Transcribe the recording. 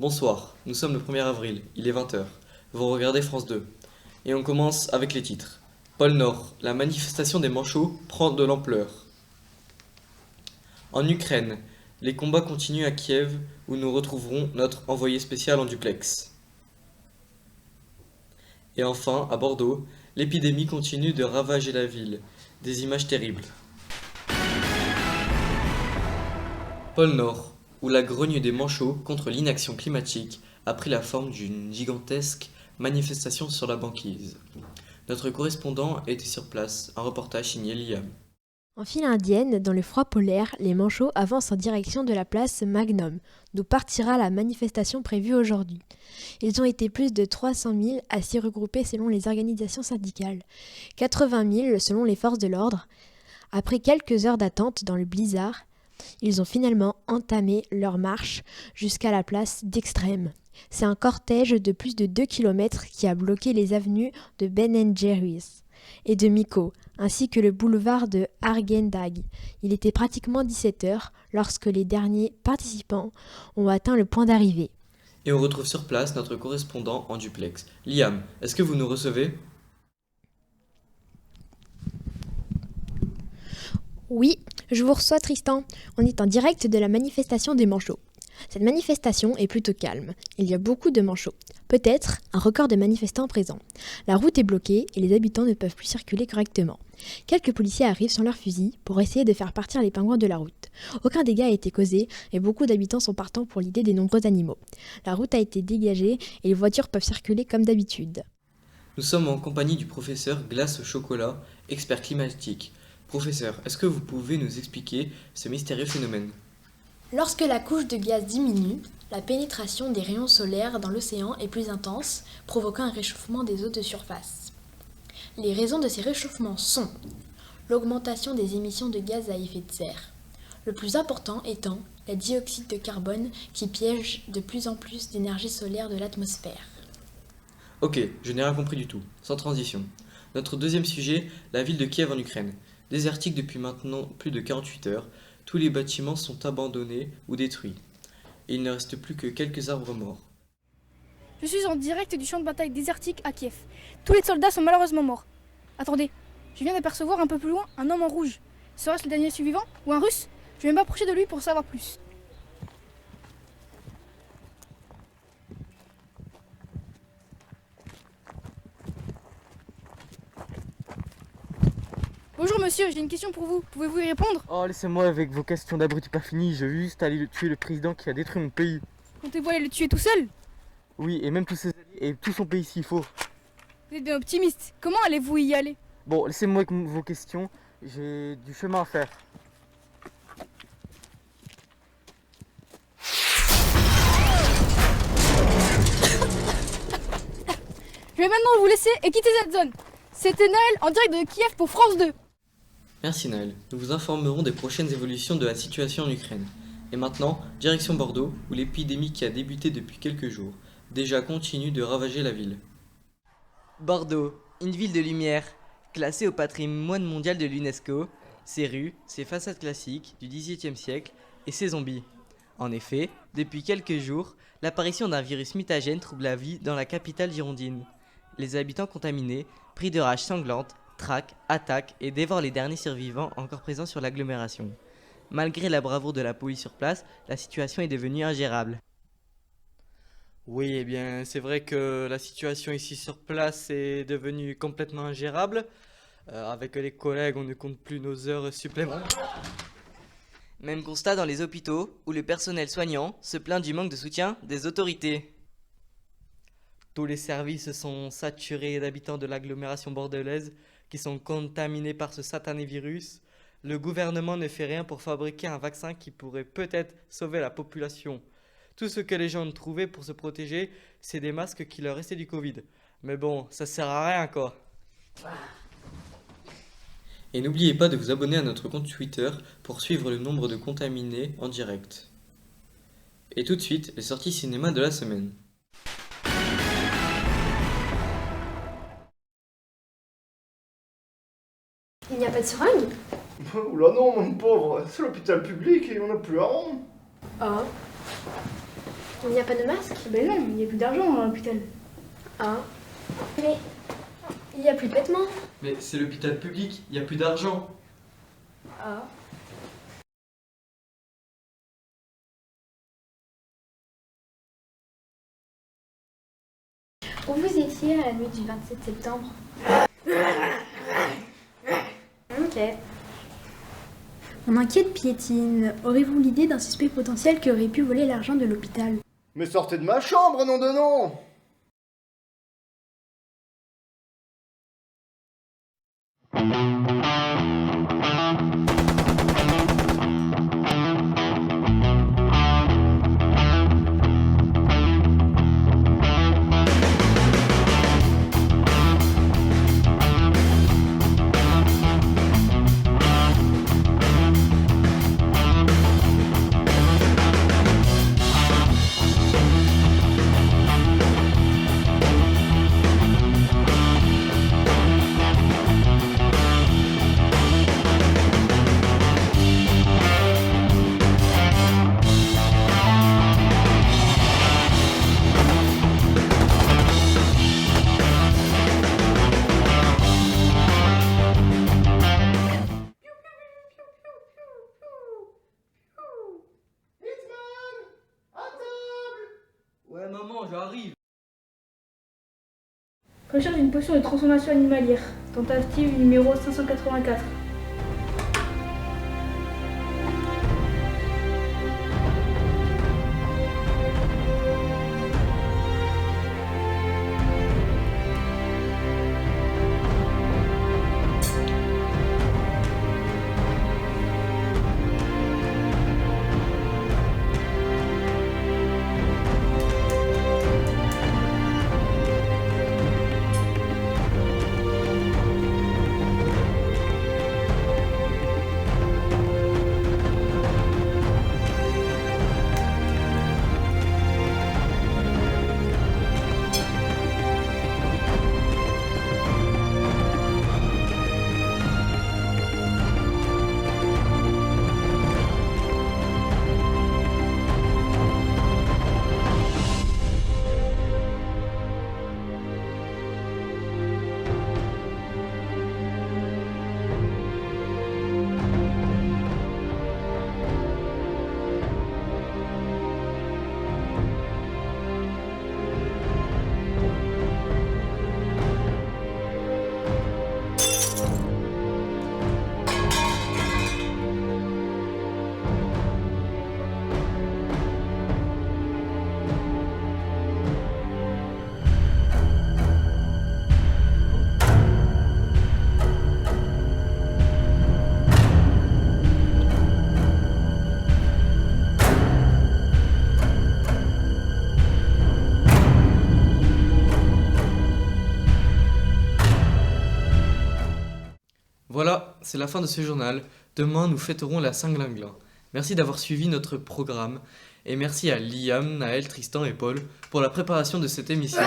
Bonsoir, nous sommes le 1er avril, il est 20 heures. Vous regardez France 2. Et on commence avec les titres. Pôle Nord, la manifestation des manchots prend de l'ampleur. En Ukraine, les combats continuent à Kiev où nous retrouverons notre envoyé spécial en duplex. Et enfin, à Bordeaux, l'épidémie continue de ravager la ville. Des images terribles. Pôle Nord, où la grogne des manchots contre l'inaction climatique a pris la forme d'une gigantesque manifestation sur la banquise. Notre correspondant était sur place, un reportage signé Liam. En file indienne, dans le froid polaire, les manchots avancent en direction de la place Magnum, d'où partira la manifestation prévue aujourd'hui. Ils ont été plus de 300 000 à s'y regrouper selon les organisations syndicales, 80 000 selon les forces de l'ordre. Après quelques heures d'attente dans le blizzard, ils ont finalement entamé leur marche jusqu'à la place d'Extrême. C'est un cortège de plus de 2 km qui a bloqué les avenues de Ben & Jerry's et de Miko, ainsi que le boulevard de Argendag. Il était pratiquement 17h lorsque les derniers participants ont atteint le point d'arrivée. Et on retrouve sur place notre correspondant en duplex. Liam, est-ce que vous nous recevez ? Oui, je vous reçois Tristan. On est en direct de la manifestation des manchots. Cette manifestation est plutôt calme. Il y a beaucoup de manchots. Peut-être un record de manifestants présents. La route est bloquée et les habitants ne peuvent plus circuler correctement. Quelques policiers arrivent sans leurs fusils pour essayer de faire partir les pingouins de la route. Aucun dégât a été causé et beaucoup d'habitants sont partants pour l'idée des nombreux animaux. La route a été dégagée et les voitures peuvent circuler comme d'habitude. Nous sommes en compagnie du professeur Glace au chocolat, expert climatique. Professeur, est-ce que vous pouvez nous expliquer ce mystérieux phénomène ? Lorsque la couche de gaz diminue, la pénétration des rayons solaires dans l'océan est plus intense, provoquant un réchauffement des eaux de surface. Les raisons de ces réchauffements sont l'augmentation des émissions de gaz à effet de serre, le plus important étant la dioxyde de carbone qui piège de plus en plus d'énergie solaire de l'atmosphère. Ok, je n'ai rien compris du tout. Sans transition. Notre deuxième sujet, la ville de Kiev en Ukraine. Désertique depuis maintenant plus de 48 heures, tous les bâtiments sont abandonnés ou détruits. Et il ne reste plus que quelques arbres morts. Je suis en direct du champ de bataille désertique à Kiev. Tous les soldats sont malheureusement morts. Attendez, je viens d'apercevoir un peu plus loin un homme en rouge. Serait-ce le dernier survivant ou un russe ? Je vais m'approcher de lui pour savoir plus. Bonjour monsieur, j'ai une question pour vous. Pouvez-vous y répondre ? Oh, laissez-moi avec vos questions d'abruti pas fini, je veux juste aller tuer le président qui a détruit mon pays. Comptez-vous aller le tuer tout seul ? Oui, et même tous ses alliés, et tout son pays s'il faut. Vous êtes bien optimiste. Comment allez-vous y aller ? Bon, laissez-moi avec vos questions, j'ai du chemin à faire. Je vais maintenant vous laisser et quitter cette zone. C'était Naël en direct de Kiev pour France 2. Merci Naël. Nous vous informerons des prochaines évolutions de la situation en Ukraine. Et maintenant, direction Bordeaux, où l'épidémie qui a débuté depuis quelques jours, déjà continue de ravager la ville. Bordeaux, une ville de lumière, classée au patrimoine mondial de l'UNESCO, ses rues, ses façades classiques du XVIIIe siècle et ses zombies. En effet, depuis quelques jours, l'apparition d'un virus mutagène trouble la vie dans la capitale girondine. Les habitants contaminés, pris de rage sanglante, traquent, attaquent et dévorent les derniers survivants encore présents sur l'agglomération. Malgré la bravoure de la police sur place, la situation est devenue ingérable. Oui, eh bien, c'est vrai que la situation ici sur place est devenue complètement ingérable. Avec les collègues, on ne compte plus nos heures supplémentaires. Même constat dans les hôpitaux, où le personnel soignant se plaint du manque de soutien des autorités. Tous les services sont saturés d'habitants de l'agglomération bordelaise qui sont contaminés par ce satané virus. Le gouvernement ne fait rien pour fabriquer un vaccin qui pourrait peut-être sauver la population. Tout ce que les gens ont trouvé pour se protéger, c'est des masques qui leur restaient du Covid. Mais bon, ça sert à rien quoi. Et n'oubliez pas de vous abonner à notre compte Twitter pour suivre le nombre de contaminés en direct. Et tout de suite, les sorties cinéma de la semaine. Il n'y a pas de seringue ? Oula non, mon pauvre, c'est l'hôpital public et on n'a plus à rendre. Ah. Il n'y a pas de masque? Ben non, il n'y a plus d'argent à l'hôpital. Ah. Mais il n'y a plus de vêtements. Mais c'est l'hôpital public, il n'y a plus d'argent. Ah. Où vous étiez à la nuit du 27 septembre? Ok. On inquiète Piétine. Aurez-vous l'idée d'un suspect potentiel qui aurait pu voler l'argent de l'hôpital? Mais sortez de ma chambre, nom de nom! Ouais maman, j'arrive. Recherche d'une potion de transformation animalière. Tentative numéro 584. Voilà, c'est la fin de ce journal. Demain, nous fêterons la Saint-Glinglin. Merci d'avoir suivi notre programme et merci à Liam, Naël, Tristan et Paul pour la préparation de cette émission.